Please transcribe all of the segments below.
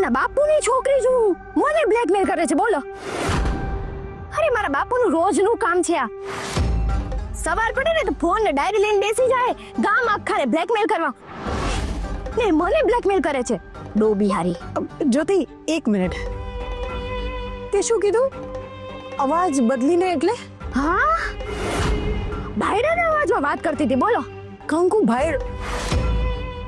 એના બાપુની છોકરી છું, મને બ્લેકમેલ કરે છે. બોલો, અરે મારા બાપુનું રોજનું કામ છે આ. સવાર પડે ને તો ફોન ને ડાયરી લઈને બેસી જાય, ગામ આખાને બ્લેકમેલ કરવા. ને મને બ્લેકમેલ કરે છે, ડો બિહારી. જ્યોતિ, એક મિનિટ. તે શું કીધું? અવાજ બદલીને એટલે? હા, ભાઈડાના અવાજમાં વાત કરતી હતી. બોલો, કંકુ ભાઈ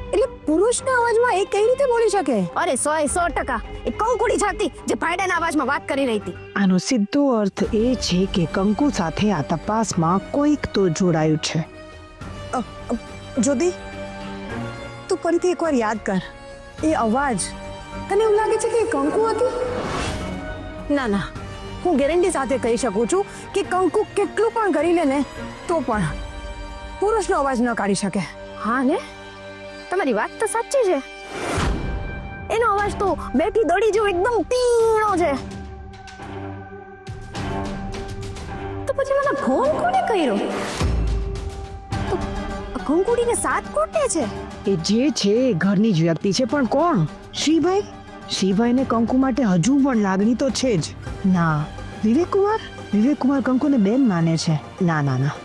એટલે પુરુષના અવાજમાં એ કઈ રીતે બોલી શકે? અરે 100% એ કંકુડી છાતી જે ભાઈડાના અવાજમાં વાત કરી રહી હતી. આનો સીધો અર્થ એ છે કે કંકુ સાથે આ તપાસમાં કોઈક તો જોડાયું છે. જ્યોતિ, તું ફરીથી એકવાર યાદ કર. એ અવાજ તને એવું લાગે છે કે એ કંકુ હતી? ના ના, હું ગેરંટી સાથે કહી શકું છું કે કંકુ કેટલું પણ કરી લે ને તો પણ પુરુષનો અવાજ ન કાઢી શકે. હા ને, તમારી વાત તો સાચી છે. એનો અવાજ તો બેઠી દોડી જેવો એકદમ તીણો છે. તો પછી મને ફોન કોને કર્યો? તો કંકુડીને સાથ કોટે છે. એ જે છે એ ઘરની જ વ્યક્તિ છે, પણ કોણ? શ્રીભાઈ? શ્રીભાઈને કંકુ માટે હજુ પણ લાગણી તો છે જ. ના, વિવેકકુમાર કંકુને બેન માને છે. ના ના ના,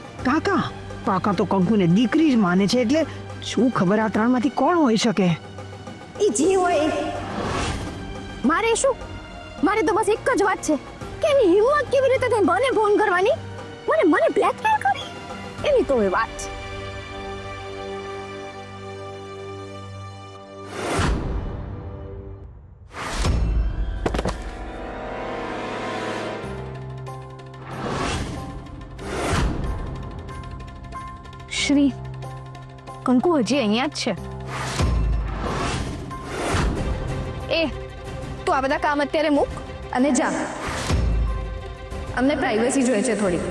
કાકા તો કંકુને દીકરી જ માને છે. એટલે શું ખબર આ ત્રણમાંથી કોણ હોઈ શકે? ઈ જે હોય મારે શું? મારે તો બસ એક જ વાત છે કે એની હિંમત કેવી રીતે થઈ મને ફોન કરવાની, મને બ્લેકમેલ કરી, એની તો એ વાત છે. શ્રી, કંકુ હજી અહીંયા જ છે. તું આ બધા કામ અત્યારે મૂક અને જા. અમને પ્રાઇવસી જોઈએ છે થોડી.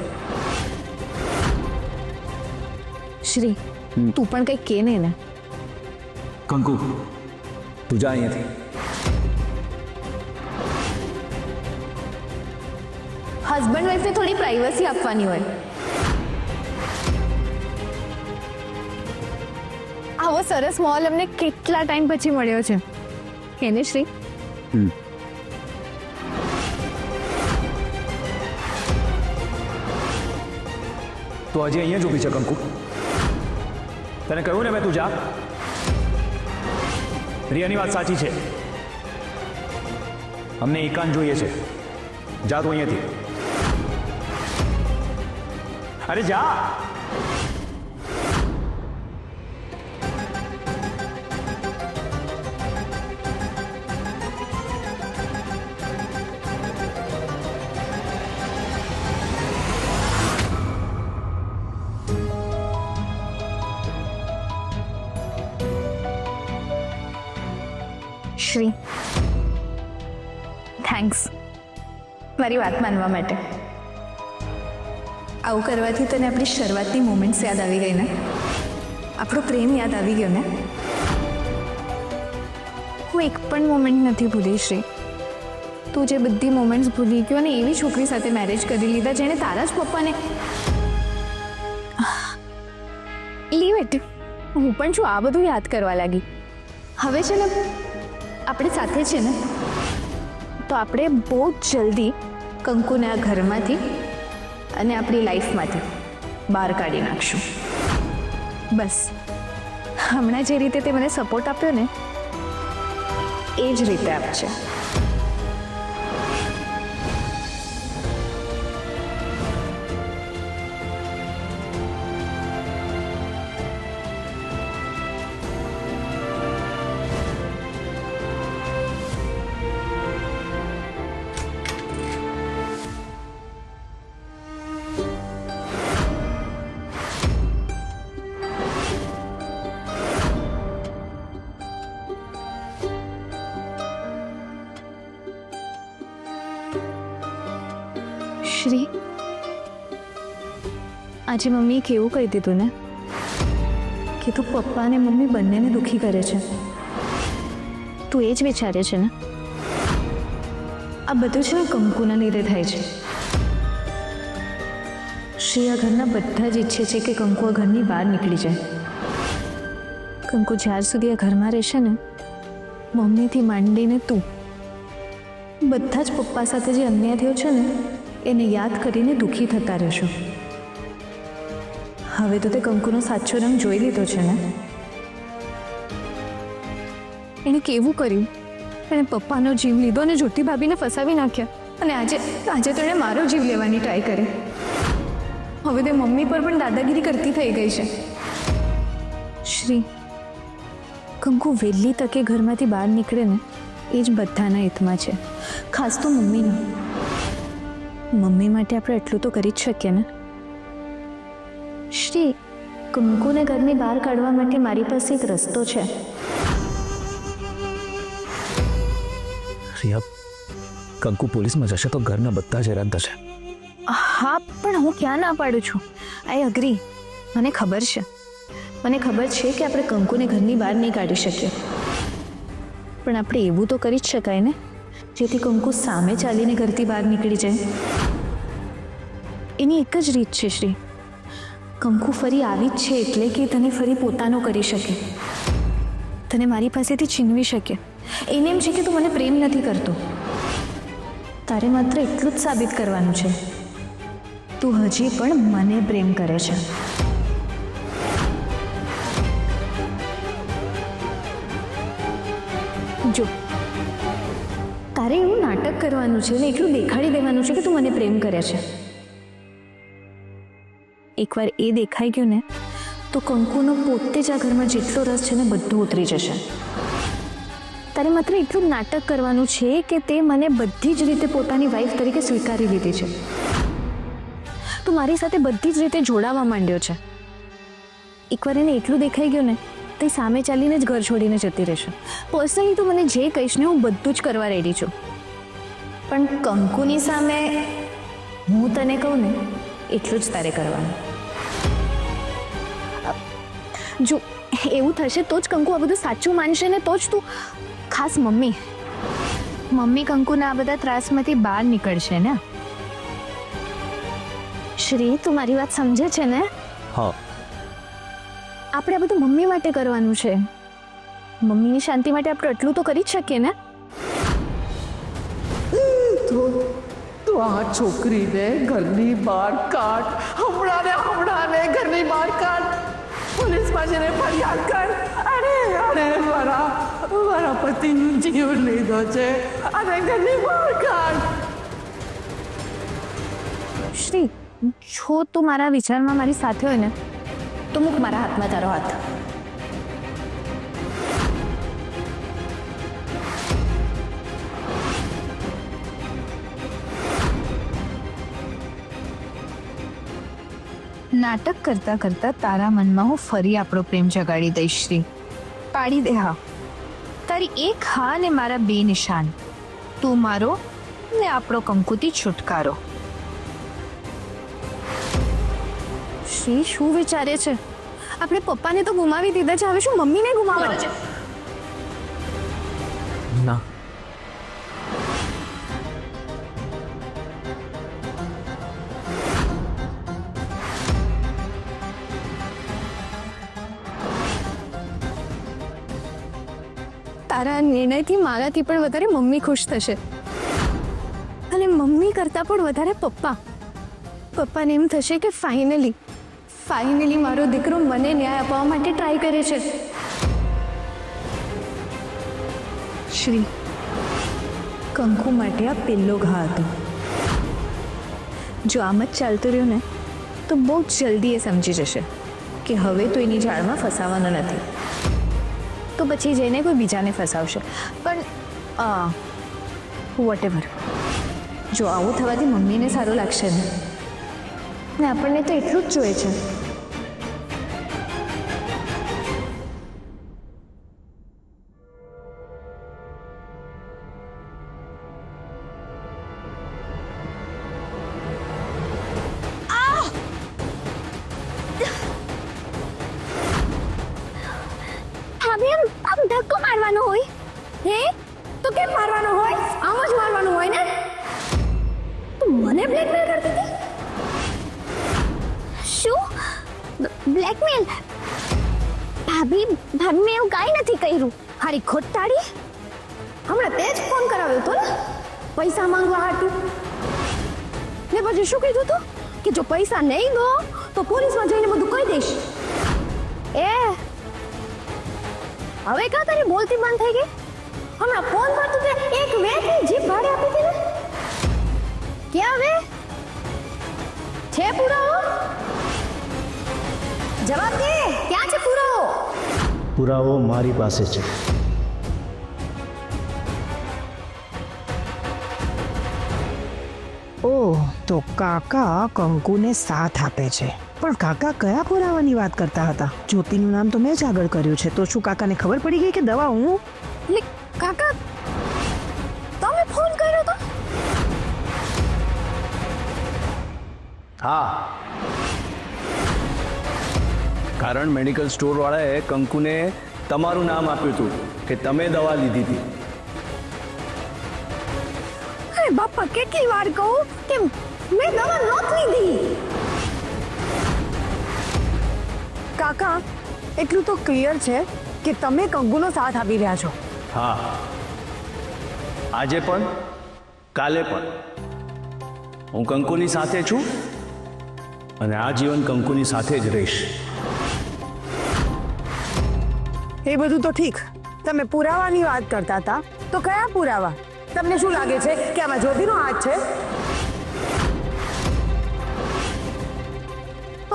શ્રી, તું પણ કંઈ કે નહીં ને? કંકુ, તું જા અહીંયાથી. હસબન્ડ વાઈફને થોડી પ્રાઇવસી આપવાની હોય. આવો સરસ મોલ અમને કેટલા ટાઈમ પછી મળ્યો છે એને શ્રી. તો હજી અહીંયા જ ઊભી છે કંકુ? તને કહ્યું ને મેં, તું જા. રિયાની વાત સાચી છે, અમને એકાંત જોઈએ છે. જા તું અહીંયાથી. અરે જા. શ્રી, થેન્ક્સ મારી વાત માનવા માટે. આવું કરવાથી તને આપણી શરૂઆતની મોમેન્ટ્સ યાદ આવી ગઈ ને? આપણો પ્રેમ યાદ આવી ગયો ને? હું એક પણ મોમેન્ટ નથી ભૂલી શ્રી. તું જે બધી મોમેન્ટ્સ ભૂલી ગયો અને એવી છોકરી સાથે મેરેજ કરી લીધા જેને તારા જ પપ્પાને. લીવ ઇટ, હું પણ છું આ બધું યાદ કરવા લાગી. હવે છે ને આપણે સાથે છે ને, તો આપણે બહુ જલ્દી કંકુને આ ઘરમાંથી અને આપણી લાઈફમાંથી બહાર કાઢી નાખશું. બસ હમણાં જે રીતે તે મને સપોર્ટ આપ્યો ને એ જ રીતે આપશે. શ્રી, આજે મમ્મીએ કેવું કહી દીધું ને કે તું પપ્પા અને મમ્મી બંનેને દુઃખી કરે છે. તું એ જ વિચારે છે ને આ બધું છે ને કંકુના લીધે થાય છે. શ્રી આ ઘરના બધા જ ઈચ્છે છે કે કંકુ આ ઘરની બહાર નીકળી જાય. કંકુ જ્યાર સુધી આ ઘરમાં રહેશે ને મમ્મીથી માંડીને તું બધા જ પપ્પા સાથે જે અન્યાય થયો છે ને એને યાદ કરીને દુઃખી થતા રહેશો. હવે તો તે કંકુનો સાચો રંગ જોઈ લીધો છે ને. એણે કેવું કર્યું? એણે પપ્પાનો જીવ લીધો અને જ્યોતિ ભાભીને ફસાવી નાખ્યા અને આજે તો એણે મારો જીવ લેવાની ટ્રાય કરી. હવે તે મમ્મી પર પણ દાદાગીરી કરતી થઈ ગઈ છે. શ્રી, કંકુ વહેલી તકે ઘરમાંથી બહાર નીકળે ને એ જ બધાના હિતમાં છે, ખાસ તો મમ્મીનો. મમ્મી માટે આપણે એટલું તો કરી જ શકીએ ને. શ્રી, કંકુને ઘરની બહાર કાઢવા માટે મારી પાસે એક રસ્તો છે. રિયા, કંકુ પોલીસમાં જશે તો ઘરના બધા જ હેરાન થશે. હા, પણ હું ક્યાં ના પાડું છું. આઈ અગ્રી. મને ખબર છે કે આપણે કંકુને ઘરની બહાર નહીં કાઢી શકીએ, પણ આપણે એવું તો કરી જ શકાય ને જેથી કંકુ સામે ચાલીને ઘરથી બહાર નીકળી જાય. એની એક જ રીત છે શ્રી. કંકુ ફરી આવી જ છે એટલે કે તને ફરી પોતાનો કરી શકે, તને મારી પાસેથી છીનવી શકે. એને એમ છે કે તું મને પ્રેમ નથી કરતો. તારે માત્ર એટલું જ સાબિત કરવાનું છે તું હજી પણ મને પ્રેમ કરે છે. જો તારે એવું નાટક કરવાનું છે ને એટલું દેખાડી દેવાનું છે કે તું મને પ્રેમ કરે છે. એકવાર એ દેખાઈ ગયું ને તો કંકુનો પોતે જ આ ઘરમાં જેટલો રસ છે ને બધું ઉતરી જશે. તારે માત્ર એટલું જ નાટક કરવાનું છે કે તે મને બધી જ રીતે પોતાની વાઈફ તરીકે સ્વીકારી લીધી છે. તું મારી સાથે બધી જ રીતે જોડાવા માંડ્યો છે. એકવાર એને એટલું દેખાઈ ગયું ને તે સામે ચાલીને જ ઘર છોડીને જતી રહેશે. પર્સનલી તું મને જે કહીશ ને હું બધું જ કરવા રેડી છું, પણ કંકુની સામે હું તને કહું ને એટલું જ તારે કરવાનું. જો એવું થશે તો જ કંકુ આ બધું સાચું માનશે ને તો જ તું, ખાસ મમ્મી કંકુના આ બધા ત્રાસમાંથી બહાર નીકળશે ને. શ્રી, તું મારી વાત સમજે છે ને? હા. આપણે આ બધું મમ્મી માટે કરવાનું છે. મમ્મીની શાંતિ માટે આપણે એટલું તો કરી જ શકીએ ને. તો આ છોકરીને ઘરની બહાર કાઢ, હમણાં ઘરની બહાર કાઢ. પોલીસમાં જઈને ફરિયાદ કર. અરે મારા પતિનું જીવ લીધો છે અને ઘરની બહાર કાઢ. શ્રી, જો તું મારા વિચારમાં મારી સાથે હોય ને તો મૂક મારા હાથમાં તારો હાથ. નાટક કરતા કરતા તારા મનમાં હું ફરી આપણો પ્રેમ જગાડી દઈશ શ્રી. પાડી દે હા. તારી એક હા ને મારા બે નિશાન. તું મારો ને આપણો કંકુથી છુટકારો. શ્રી, શું વિચારે છે? આપણે પપ્પાને તો ગુમાવી દીધા છે, હવે શું મમ્મીને ગુમાવવાના છે? ના, તારા નિર્ણયથી મારાથી પણ વધારે મમ્મી ખુશ થશે અને મમ્મી કરતાં પણ વધારે પપ્પાને એમ થશે કે ફાઇનલી મારો દીકરો મને ન્યાય અપાવવા માટે ટ્રાય કરે છે. શ્રી, કંકુ માટે આ પહેલો ઘા હતો. જો આમ જ ચાલતું રહ્યું ને તો બહુ જલ્દી એ સમજી જશે કે હવે તો એની જાળમાં ફસાવાનો નથી, તો પછી જઈને કોઈ બીજાને ફસાવશે. પણ વોટેવર, જો આવું થવાથી મમ્મીને સારું લાગશે ને આપણને તો એટલું જ જોઈએ છે. આમ ધક્કો મારવાનો હોય હે તો કેમ મારવાનો હોય? આમ જ મારવાનું હોય ને. તું મને બ્લેકમેલ કરતી હતી? શું બ્લેકમેલ? ભાભી મેં એવું કાંઈ નથી કર્યું. હારી ખોટાડી, હમણાં તે જ ફોન કરાવ્યો હતો ને પૈસા માંગવા હાટું. ને પછી શું કીધું તું કે જો પૈસા નહીં દો તો પોલીસમાં જઈને બધું કહી દઈશ. એ હવે કાં તારી બોલતી બંધ થઈ ગઈ? હમણાં ફોન પર તું તે એક વેચની જીપ ભાડે આપી હતી ને? ક્યાં વે છે પુરાવો? જવાબ દે, ક્યાં છે પુરાવો? પુરાવો મારી પાસે છે. ઓહ, તો કાકા કંકુને સાથ આપે છે. પણ કાકા કયા પુરાવાની વાત કરતા હતા? જ્યોતિનું નામ તો મેં જ આગળ કર્યું છે, તો શું કાકાને ખબર પડી ગઈ કે દવા હું? લે કાકા, તમે ફોન કર્યો તો? હા, કારણ મેડિકલ સ્ટોર વાળાએ કંકુને તમારું નામ આપ્યું હતું કે તમે દવા લીધી હતી. અરે બાપા, કેટલી વાર કહું કે મેં દવા નહોતી લીધી. કાકા એટલું તો ક્લિયર છે કે તમે કંકુનો સાથ આપી રહ્યા છો. હા, આજે પણ કાલે પણ હું કંકુની સાથે છું અને આજીવન કંકુની સાથે જ રહીશ. એ બધું તો ઠીક, તમે પુરાવાની વાત કરતા હતા, તો કયા પુરાવા? તમને શું લાગે છે કે આમાં જ્યોતિનો હાથ છે?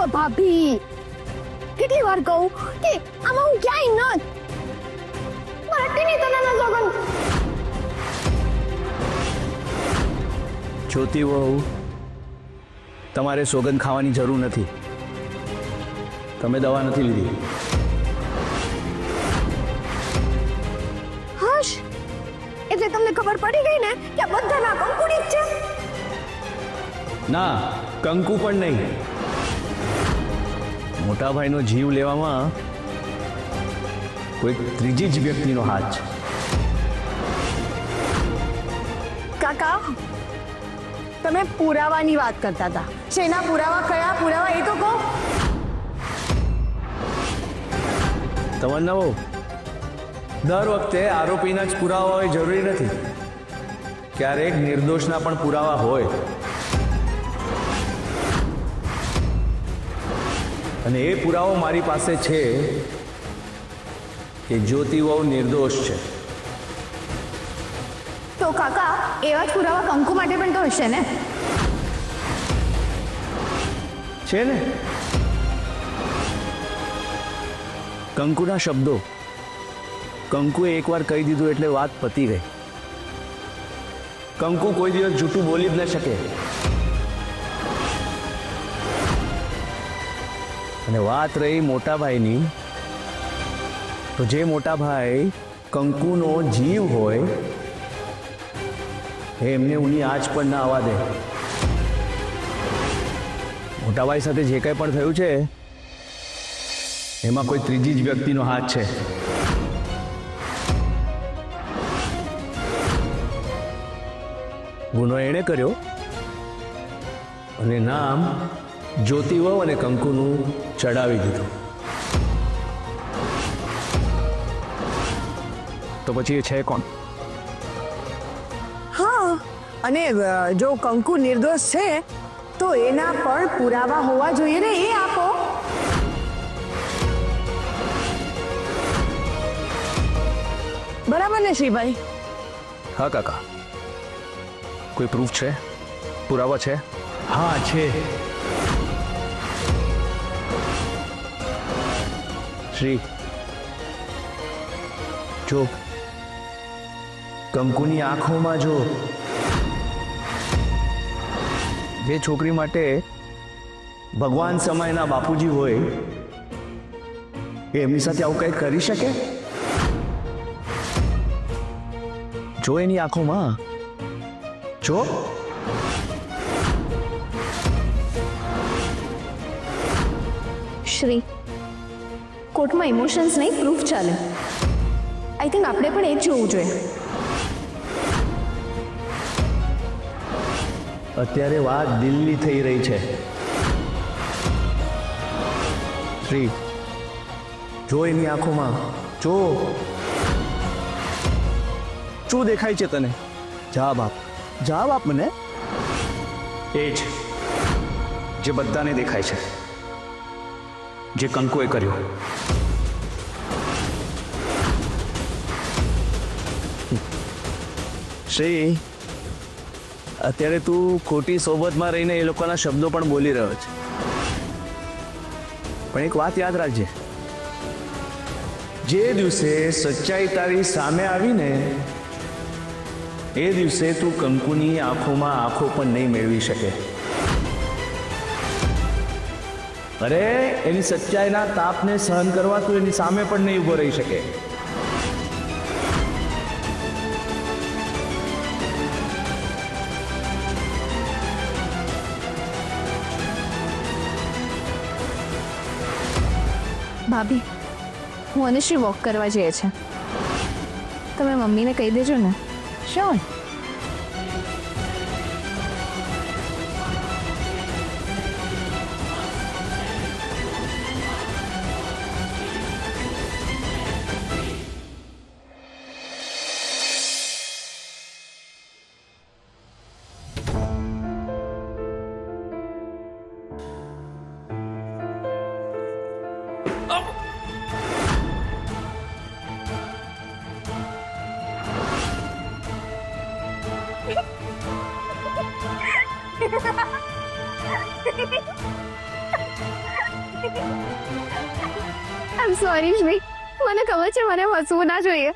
ઓ ભાભી, કેટલી વાર કહું કે આમાં હું ક્યાંય ન મારા ટીની તને સોગન. જ્યોતિ વહુ, તમારે સોગંદ ખાવાની જરૂર નથી. તમે દવા નથી લીધી. હશ, એટલે તમને ખબર પડી ગઈ ને કે આ બધાના કંકુડી જ છે? ના, કંકુ પણ નહીં. મોટા ભાઈનો જીવ લેવામાં કોઈ ત્રીજી જ વ્યક્તિનો હાથ છે. કાકા તમે પુરાવાની વાત કરતા હતા. શેના પુરાવા, કયા પુરાવા, એ તો કહો. તમને બહુ દર વખતે આરોપીના જ પુરાવા હોય જરૂરી નથી. ક્યારેક નિર્દોષના પણ પુરાવા હોય. અને એ પુરાવો મારી પાસે છે કે જ્યોતિ વહુ નિર્દોષ છે. તો કાકા, એવા જ પુરાવા કંકુ માટે પણ તો હશે ને? છે ને? કંકુના શબ્દો. કંકુએ એકવાર કહી દીધું એટલે વાત પતી ગઈ. કંકુ કોઈ દિવસ જૂઠું બોલી જ ન શકે. અને વાત રહી મોટા ભાઈની, તો જે મોટા ભાઈ કંકુનો જીવ હોય એ એમને ઉની આંચ પણ ના આવવા દે. મોટા ભાઈ સાથે જે કંઈ પણ થયું છે એમાં કોઈ ત્રીજી જ વ્યક્તિનો હાથ છે. ગુનો એણે કર્યો અને નામ જ્યોતિ વહુ અને કંકુનું ચડાવી દીધું. તો પછી એ છે કોણ? હા, અને જો કંકુ નિર્દોષ છે તો એના પણ પુરાવા હોવા જોઈએ ને, એ આપો. બરાબર ને શ્રીભાઈ? હા કાકા, કોઈ પ્રૂફ છે? પુરાવા છે? હા છે. શ્રી, જો કંકુની આંખોમાં જો. જે છોકરી માટે ભગવાન સમયના બાપુજી હોય એ એમની સાથે આવું કંઈ કરી શકે? જો એની આંખોમાં, જો. શ્રી, કોર્ટમાં ઇમોશન્સ નહીં, પ્રૂફ ચાલે. આઈ થિંક આપણે પણ એ જ જોવું જોઈએ. અત્યારે વાત દિલ્હી થઈ રહી છે. શ્રી, જો એની આંખોમાં, જો. શું દેખાય છે તને? જવાબ આપ, જવાબ આપ મને. એ જ જે બધાને દેખાય છે, જે કંકુએ કર્યું. શ્રી, અત્યારે તું ખોટી સોબતમાં રહીને એ લોકોના શબ્દો પણ બોલી રહ્યો છે. પણ એક વાત યાદ રાખજે, જે દિવસે સચ્ચાઈ તારી સામે આવીને એ દિવસે તું કંકુની આંખોમાં આંખો પણ નહીં મેળવી શકે. અરે એની સચ્ચાઈના તાપને સહન કરવા તું એની સામે પણ નહીં ઊભો રહી શકે. ભાભી, હું અને શ્રી વોક કરવા જઈએ છે. તમે મમ્મીને કહી દેજો ને. શ્યોર. આઈ સોરી શ્રી, મને ખબર છે મને હસવું ના જોઈએ,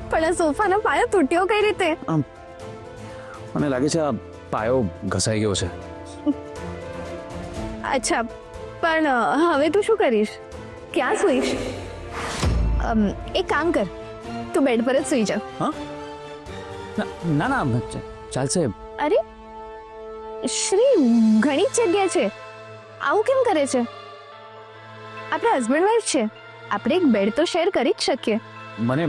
પણ આ સોફાનો પાયો તૂટ્યો કઈ રીતે? મને લાગે છે આ પાયો ઘસાઈ ગયો છે. અચ્છા, પણ હવે તું શું કરીશ? ક્યાં સૂઈશ? એક કામ કર, તું બેડ પર જ સૂઈ જા. હા, ના ના ચાલશે. અરે શ્રી, ઘણી જ જગ્યા છે, આવું કેમ કરે છે? આપણે હસબન્ડ વાઈફ છે, આપણે એક બેડ તો શેર કરી જ શકીએ. મને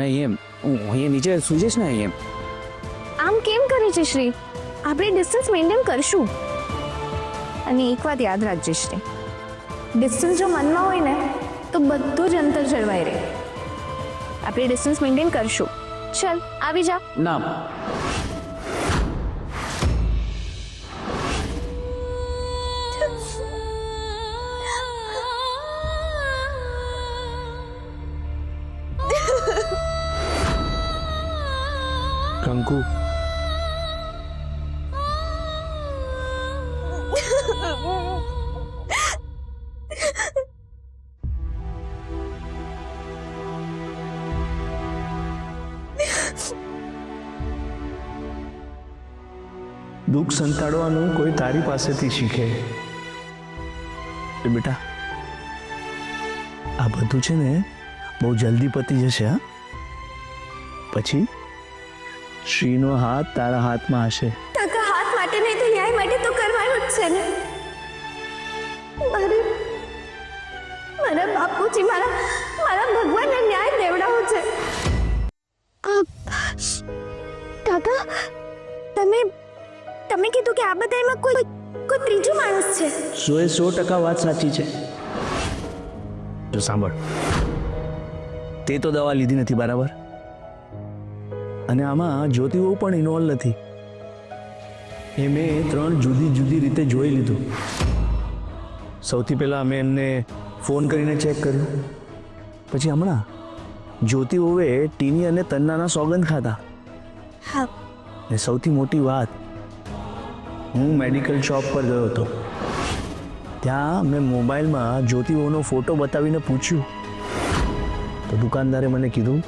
અહીંયા નીચે સૂઈ જઈશ ને અહીંયા. આમ કેમ કરે છે શ્રી? આપણે ડિસ્ટન્સ મેન્ટેન કરશું. અને એક વાત યાદ રાખજે શ્રી, ડિસ્ટન્સ જો મનમાં હોય ને તો બધું જ અંતર જળવાઈ રહે. આપણે ડિસ્ટન્સ મેન્ટેન કરશું. ચાલ આવી જા. ના, કંકુ, દુઃખ સંતાડવાનું કોઈ તારી પાસેથી શીખે. બેટા આ બધું છે ને બહુ જલ્દી પતી જશે. હા, પછી શ્રીનો હાથ તારા હાથમાં હશે. કાકા, હાથ માટે નહીં તો ન્યાય માટે તો કરવાનું જ છે ને. મારા બાપુજી, મારા ભગવાનને ન્યાય દેવડાવો છે. કાકા, તમે કીધું કે આ બધામાં કોઈ ત્રીજો માણસ છે. 100% વાત સાચી છે. જો સાંભળ, તે તો દવા લીધી નથી બરાબર, અને આમાં જ્યોતિ બહુ પણ ઇન્વોલ્વ નથી. એ મેં 3 જુદી જુદી રીતે જોઈ લીધું. સૌથી પહેલાં મેં એમને ફોન કરીને ચેક કર્યું, પછી હમણાં જ્યોતિ બહુએ ટીની અને તન્નાના સોગંદ ખાધા. હા. ને સૌથી મોટી વાત, હું મેડિકલ શોપ પર ગયો હતો. ત્યાં મેં મોબાઈલમાં જ્યોતિ બહુનો ફોટો બતાવીને પૂછ્યું તો દુકાનદારે મને કીધું,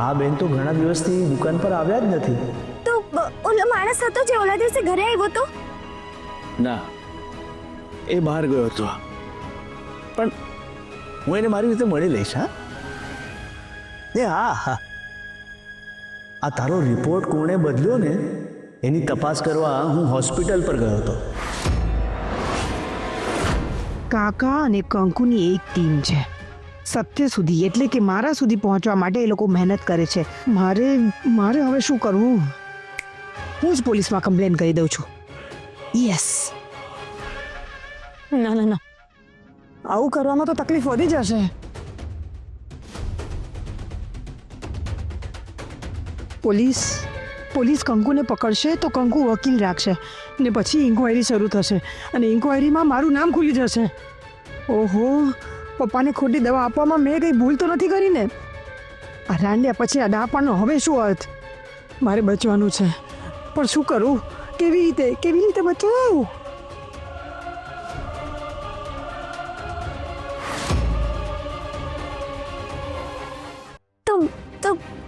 આ બેન તો ઘણા દિવસથી દુકાન પર આવ્યા જ નથી. તો ઓલો માણસ હતો જે ઓલા દિવસે ઘરે આવ્યો તો? ના, એ બહાર ગયો હતો, પણ હું એને મારી રીતે મળી લઈશ. હા, હા, આ તારો રિપોર્ટ કોણે બદલ્યો ને એની તપાસ કરવા હું હોસ્પિટલ પર ગયો હતો. કાકા અને કંકુની એક ટીમ છે. સત્ય સુધી એટલે કે મારા સુધી પહોંચવા માટે એ લોકો મહેનત કરે છે. મારે હવે શું કરવું? હું જ પોલીસમાં કમ્પ્લેન કરી દઉં છું. યસ. ના, આવું કરવામાં તો તકલીફ વધી જશે. પોલીસ કંકુને પકડશે તો કંકુ વકીલ રાખશે ને પછી ઇન્ક્વાયરી શરૂ થશે અને ઇન્ક્વાયરીમાં મારું નામ ખુલી જશે. ઓહો, પપ્પાને ખોટી દવા આપવામાં મેં કંઈ ભૂલ તો નથી કરી ને? આ રાંડ્યા પછી આ ડાપાનો હવે શું અર્થ? મારે બચવાનું છે, પણ શું કરું? કેવી રીતે બચાવું?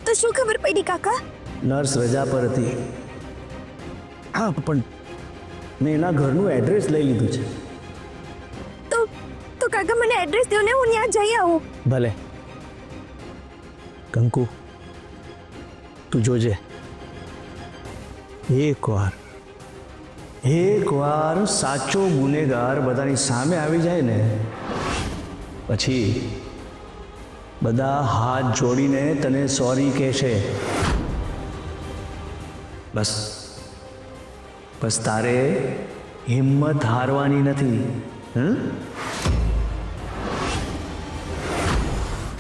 તો શું ખબર પડી કાકા? નર્સ રજા પર હતી. હા, પણ મેં એના ઘરનું એડ્રેસ લઈ લીધું છે. તો કાકા મને એડ્રેસ દો ને, હું ત્યાં જઈ આવું. ભલે. કંકુ, તું જોજે, એકવાર સાચો ગુનેગાર બધાની સામે આવી જાય ને પછી બધા હાથ જોડીને તને સોરી કહેશે. બસ તારે હિંમત હારવાની નથી.